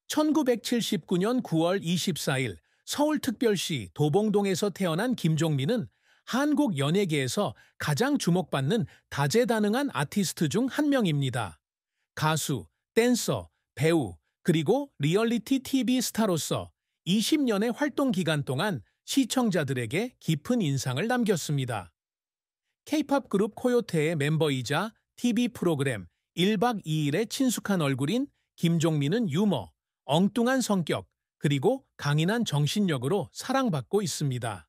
1979년 9월 24일 서울특별시 도봉동에서 태어난 김종민은 한국 연예계에서 가장 주목받는 다재다능한 아티스트 중 한 명입니다. 가수, 댄서, 배우, 그리고 리얼리티 TV 스타로서 20년의 활동 기간 동안 시청자들에게 깊은 인상을 남겼습니다. K-팝 그룹 코요테의 멤버이자 TV 프로그램 1박 2일의 친숙한 얼굴인 김종민은 유머, 엉뚱한 성격, 그리고 강인한 정신력으로 사랑받고 있습니다.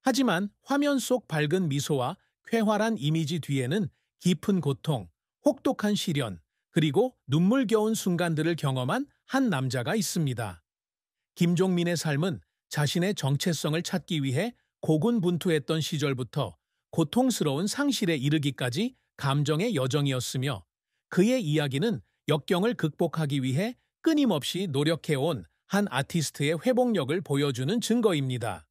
하지만 화면 속 밝은 미소와 쾌활한 이미지 뒤에는 깊은 고통, 혹독한 시련, 그리고 눈물겨운 순간들을 경험한 한 남자가 있습니다. 김종민의 삶은 자신의 정체성을 찾기 위해 고군분투했던 시절부터 고통스러운 상실에 이르기까지 감정의 여정이었으며, 그의 이야기는 역경을 극복하기 위해 끊임없이 노력해온 한 아티스트의 회복력을 보여주는 증거입니다.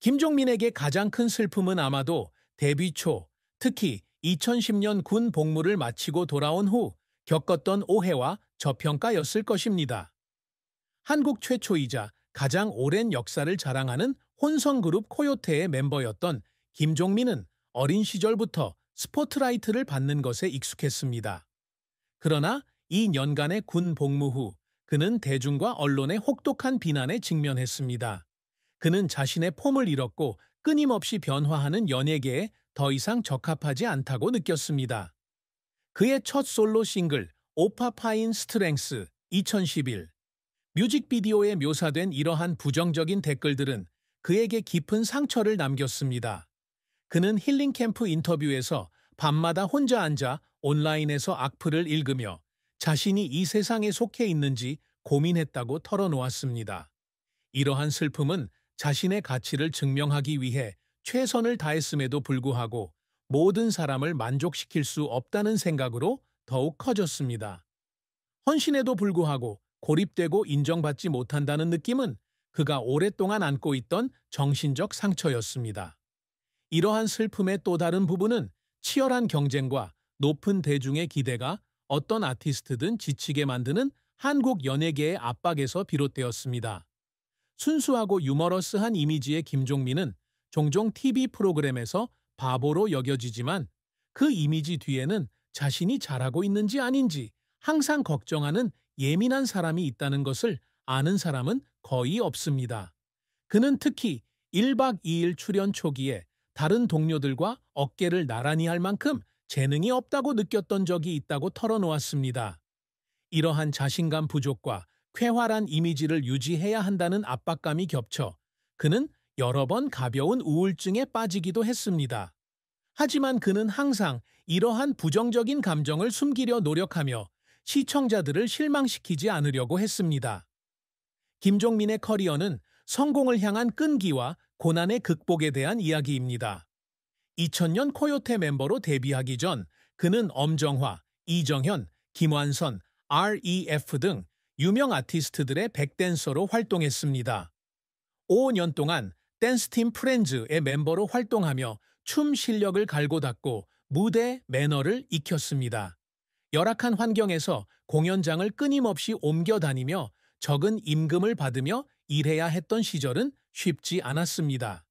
김종민에게 가장 큰 슬픔은 아마도 데뷔 초, 특히 2010년 군 복무를 마치고 돌아온 후 겪었던 오해와 저평가였을 것입니다. 한국 최초이자 가장 오랜 역사를 자랑하는 혼성그룹 코요테의 멤버였던 김종민은 어린 시절부터 스포트라이트를 받는 것에 익숙했습니다. 그러나 2년간의 군 복무 후 그는 대중과 언론의 혹독한 비난에 직면했습니다. 그는 자신의 폼을 잃었고 끊임없이 변화하는 연예계에 더 이상 적합하지 않다고 느꼈습니다. 그의 첫 솔로 싱글 오파파인 스트렝스 2011 뮤직비디오에 묘사된 이러한 부정적인 댓글들은 그에게 깊은 상처를 남겼습니다. 그는 힐링 캠프 인터뷰에서 밤마다 혼자 앉아 온라인에서 악플을 읽으며 자신이 이 세상에 속해 있는지 고민했다고 털어놓았습니다. 이러한 슬픔은 자신의 가치를 증명하기 위해 최선을 다했음에도 불구하고 모든 사람을 만족시킬 수 없다는 생각으로 더욱 커졌습니다. 헌신에도 불구하고 고립되고 인정받지 못한다는 느낌은 그가 오랫동안 안고 있던 정신적 상처였습니다. 이러한 슬픔의 또 다른 부분은 치열한 경쟁과 높은 대중의 기대가 어떤 아티스트든 지치게 만드는 한국 연예계의 압박에서 비롯되었습니다. 순수하고 유머러스한 이미지의 김종민은 종종 TV 프로그램에서 바보로 여겨지지만 그 이미지 뒤에는 자신이 잘하고 있는지 아닌지 항상 걱정하는 예민한 사람이 있다는 것을 아는 사람은 거의 없습니다. 그는 특히 1박 2일 출연 초기에 다른 동료들과 어깨를 나란히 할 만큼 재능이 없다고 느꼈던 적이 있다고 털어놓았습니다. 이러한 자신감 부족과 쾌활한 이미지를 유지해야 한다는 압박감이 겹쳐 그는 여러 번 가벼운 우울증에 빠지기도 했습니다. 하지만 그는 항상 이러한 부정적인 감정을 숨기려 노력하며 시청자들을 실망시키지 않으려고 했습니다. 김종민의 커리어는 성공을 향한 끈기와 고난의 극복에 대한 이야기입니다. 2000년 코요테 멤버로 데뷔하기 전 그는 엄정화, 이정현, 김완선, REF 등 유명 아티스트들의 백댄서로 활동했습니다. 5년 동안 댄스팀 프렌즈의 멤버로 활동하며 춤 실력을 갈고 닦고 무대 매너를 익혔습니다. 열악한 환경에서 공연장을 끊임없이 옮겨 다니며 적은 임금을 받으며 일해야 했던 시절은 쉽지 않았습니다.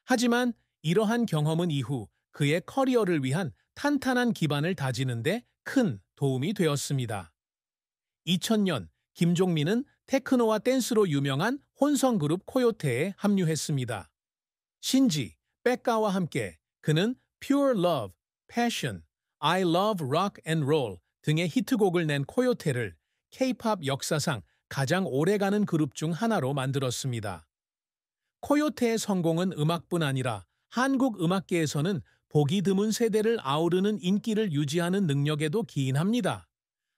하지만 이러한 경험은 이후 그의 커리어를 위한 탄탄한 기반을 다지는 데 큰 도움이 되었습니다. 2000년 김종민은 테크노와 댄스로 유명한 혼성그룹 코요테에 합류했습니다. 신지, 백가와 함께 그는 Pure Love, Passion, I Love Rock and Roll 등의 히트곡을 낸 코요테를 K-팝 역사상 가장 오래가는 그룹 중 하나로 만들었습니다. 코요테의 성공은 음악뿐 아니라 한국 음악계에서는 보기 드문 세대를 아우르는 인기를 유지하는 능력에도 기인합니다.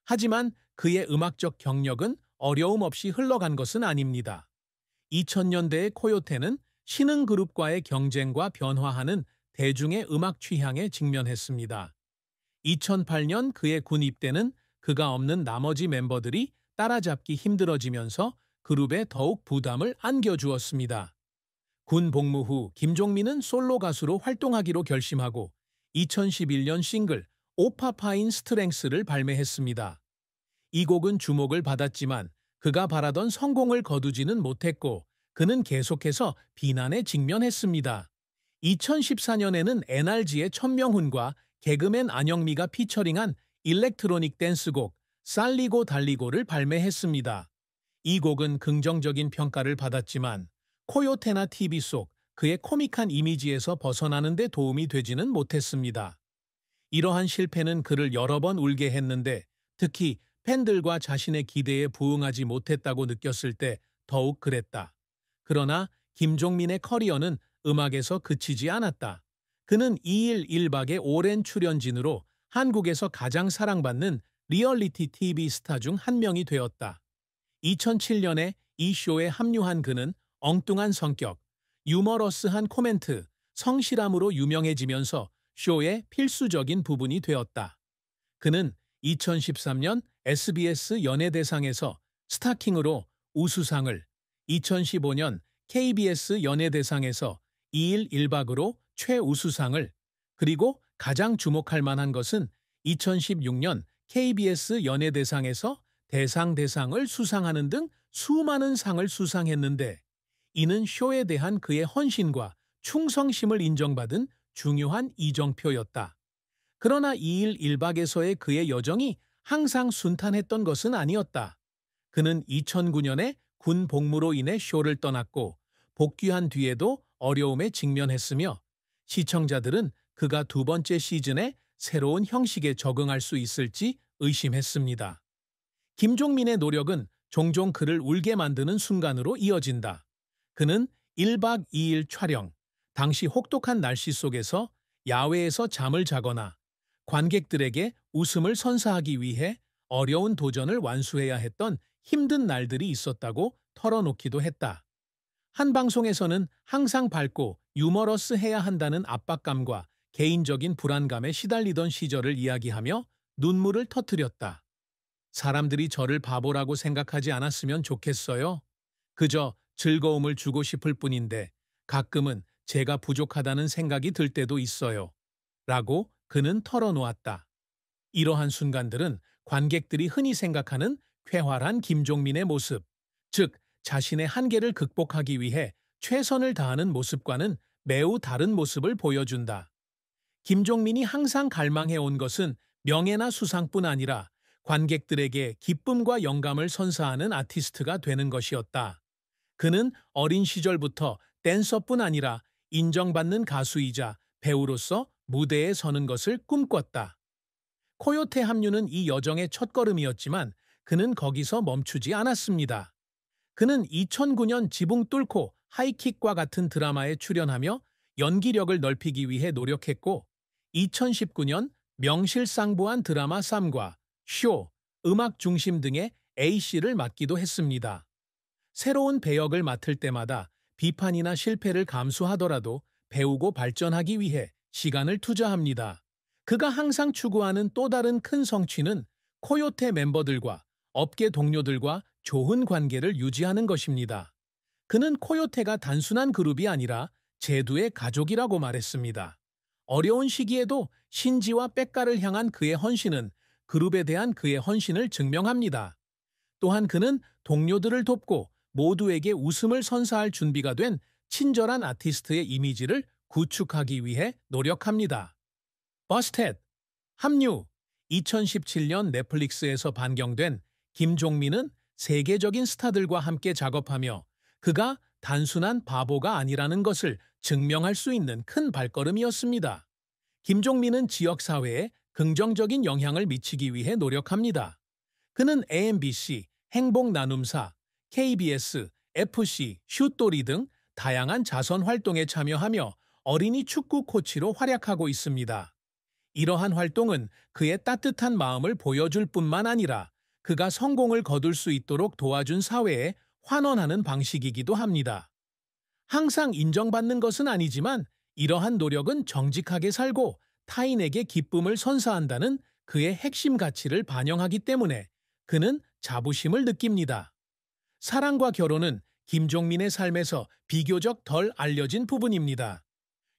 하지만 그의 음악적 경력은 어려움 없이 흘러간 것은 아닙니다. 2000년대의 코요테는 신흥 그룹과의 경쟁과 변화하는 대중의 음악 취향에 직면했습니다. 2008년 그의 군 입대는 그가 없는 나머지 멤버들이 따라잡기 힘들어지면서 그룹에 더욱 부담을 안겨주었습니다. 군 복무 후 김종민은 솔로 가수로 활동하기로 결심하고 2011년 싱글 오파파인 스트렝스를 발매했습니다. 이 곡은 주목을 받았지만 그가 바라던 성공을 거두지는 못했고 그는 계속해서 비난에 직면했습니다. 2014년에는 NRG의 천명훈과 개그맨 안영미가 피처링한 일렉트로닉 댄스곡 살리고 달리고를 발매했습니다. 이 곡은 긍정적인 평가를 받았지만 코요테나 TV 속 그의 코믹한 이미지에서 벗어나는 데 도움이 되지는 못했습니다. 이러한 실패는 그를 여러 번 울게 했는데 특히 팬들과 자신의 기대에 부응하지 못했다고 느꼈을 때 더욱 그랬다. 그러나 김종민의 커리어는 음악에서 그치지 않았다. 그는 2일 1박의 오랜 출연진으로 한국에서 가장 사랑받는 리얼리티 TV 스타 중 한 명이 되었다. 2007년에 이 쇼에 합류한 그는 엉뚱한 성격, 유머러스한 코멘트, 성실함으로 유명해지면서 쇼의 필수적인 부분이 되었다. 그는 2013년 SBS 연예대상에서 스타킹으로 우수상을, 2015년 KBS 연예대상에서 2일 1박으로 최우수상을, 그리고 가장 주목할 만한 것은 2016년 KBS 연예대상에서 대상을 수상하는 등 수많은 상을 수상했는데 이는 쇼에 대한 그의 헌신과 충성심을 인정받은 중요한 이정표였다. 그러나 2일 1박에서의 그의 여정이 항상 순탄했던 것은 아니었다. 그는 2009년에 군 복무로 인해 쇼를 떠났고 복귀한 뒤에도 어려움에 직면했으며 시청자들은 그가 두 번째 시즌에 새로운 형식에 적응할 수 있을지 의심했습니다. 김종민의 노력은 종종 그를 울게 만드는 순간으로 이어진다. 그는 1박 2일 촬영, 당시 혹독한 날씨 속에서 야외에서 잠을 자거나 관객들에게 웃음을 선사하기 위해 어려운 도전을 완수해야 했던 힘든 날들이 있었다고 털어놓기도 했다. 한 방송에서는 항상 밝고 유머러스해야 한다는 압박감과 개인적인 불안감에 시달리던 시절을 이야기하며 눈물을 터뜨렸다. 사람들이 저를 바보라고 생각하지 않았으면 좋겠어요. 그저 즐거움을 주고 싶을 뿐인데 가끔은 제가 부족하다는 생각이 들 때도 있어요. 라고 그는 털어놓았다. 이러한 순간들은 관객들이 흔히 생각하는 쾌활한 김종민의 모습, 즉 자신의 한계를 극복하기 위해 최선을 다하는 모습과는 매우 다른 모습을 보여준다. 김종민이 항상 갈망해온 것은 명예나 수상뿐 아니라 관객들에게 기쁨과 영감을 선사하는 아티스트가 되는 것이었다. 그는 어린 시절부터 댄서뿐 아니라 인정받는 가수이자 배우로서 무대에 서는 것을 꿈꿨다. 코요테 합류는 이 여정의 첫걸음이었지만 그는 거기서 멈추지 않았습니다. 그는 2009년 지붕 뚫고 하이킥과 같은 드라마에 출연하며 연기력을 넓히기 위해 노력했고 2019년 명실상부한 드라마 3과 쇼, 음악 중심 등의 A씨를 맡기도 했습니다. 새로운 배역을 맡을 때마다 비판이나 실패를 감수하더라도 배우고 발전하기 위해 시간을 투자합니다. 그가 항상 추구하는 또 다른 큰 성취는 코요테 멤버들과 업계 동료들과 좋은 관계를 유지하는 것입니다. 그는 코요테가 단순한 그룹이 아니라 제두의 가족이라고 말했습니다. 어려운 시기에도 신지와 백가를 향한 그의 헌신은 그룹에 대한 그의 헌신을 증명합니다. 또한 그는 동료들을 돕고 모두에게 웃음을 선사할 준비가 된 친절한 아티스트의 이미지를 구축하기 위해 노력합니다. 버스텟, 합류, 2017년 넷플릭스에서 반경된 김종민은 세계적인 스타들과 함께 작업하며 그가 단순한 바보가 아니라는 것을 증명할 수 있는 큰 발걸음이었습니다. 김종민은 지역사회에 긍정적인 영향을 미치기 위해 노력합니다. 그는 AMBC, 행복나눔사, KBS, FC, 슛돌이 등 다양한 자선 활동에 참여하며 어린이 축구 코치로 활약하고 있습니다. 이러한 활동은 그의 따뜻한 마음을 보여줄 뿐만 아니라 그가 성공을 거둘 수 있도록 도와준 사회에 환원하는 방식이기도 합니다. 항상 인정받는 것은 아니지만 이러한 노력은 정직하게 살고 타인에게 기쁨을 선사한다는 그의 핵심 가치를 반영하기 때문에 그는 자부심을 느낍니다. 사랑과 결혼은 김종민의 삶에서 비교적 덜 알려진 부분입니다.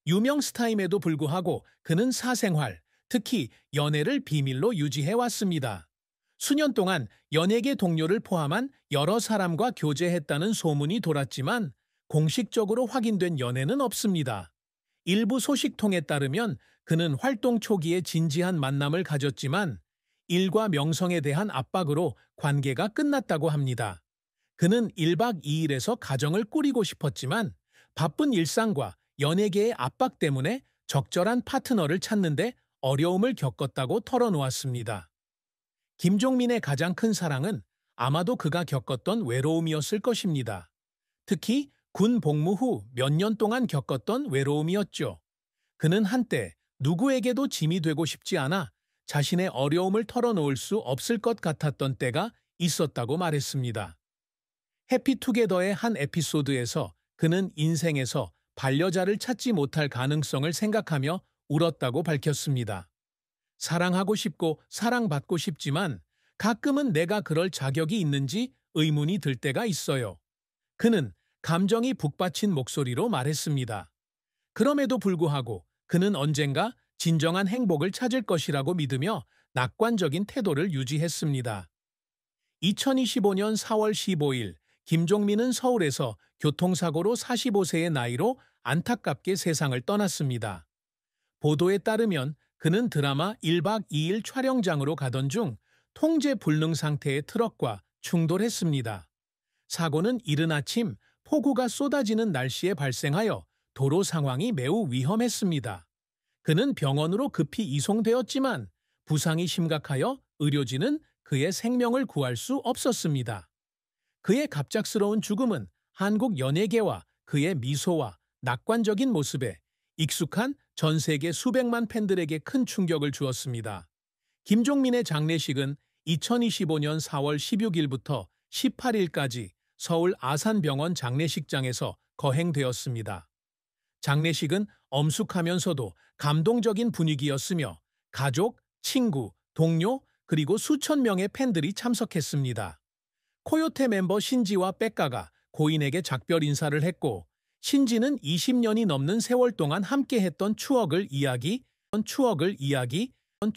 유명 스타임에도 불구하고 그는 사생활, 특히 연애를 비밀로 유지해왔습니다. 수년 동안 연예계 동료를 포함한 여러 사람과 교제했다는 소문이 돌았지만 공식적으로 확인된 연애는 없습니다. 일부 소식통에 따르면 그는 활동 초기에 진지한 만남을 가졌지만 일과 명성에 대한 압박으로 관계가 끝났다고 합니다. 그는 1박 2일에서 가정을 꾸리고 싶었지만 바쁜 일상과 연예계의 압박 때문에 적절한 파트너를 찾는데 어려움을 겪었다고 털어놓았습니다. 김종민의 가장 큰 사랑은 아마도 그가 겪었던 외로움이었을 것입니다. 특히 군 복무 후 몇 년 동안 겪었던 외로움이었죠. 그는 한때 누구에게도 짐이 되고 싶지 않아 자신의 어려움을 털어놓을 수 없을 것 같았던 때가 있었다고 말했습니다. 해피투게더의 한 에피소드에서 그는 인생에서 반려자를 찾지 못할 가능성을 생각하며 울었다고 밝혔습니다. 사랑하고 싶고 사랑받고 싶지만 가끔은 내가 그럴 자격이 있는지 의문이 들 때가 있어요. 그는 감정이 북받친 목소리로 말했습니다. 그럼에도 불구하고 그는 언젠가 진정한 행복을 찾을 것이라고 믿으며 낙관적인 태도를 유지했습니다. 2025년 4월 15일 김종민은 서울에서 교통사고로 45세의 나이로 안타깝게 세상을 떠났습니다. 보도에 따르면 그는 드라마 1박 2일 촬영장으로 가던 중 통제 불능 상태의 트럭과 충돌했습니다. 사고는 이른 아침 폭우가 쏟아지는 날씨에 발생하여 도로 상황이 매우 위험했습니다. 그는 병원으로 급히 이송되었지만 부상이 심각하여 의료진은 그의 생명을 구할 수 없었습니다. 그의 갑작스러운 죽음은 한국 연예계와 그의 미소와 낙관적인 모습에 익숙한 전 세계 수백만 팬들에게 큰 충격을 주었습니다. 김종민의 장례식은 2025년 4월 16일부터 18일까지 서울 아산병원 장례식장에서 거행되었습니다. 장례식은 엄숙하면서도 감동적인 분위기였으며 가족, 친구, 동료, 그리고 수천 명의 팬들이 참석했습니다. 코요테 멤버 신지와 백가가 고인에게 작별 인사를 했고 신지는 20년이 넘는 세월 동안 함께했던 추억을 이야기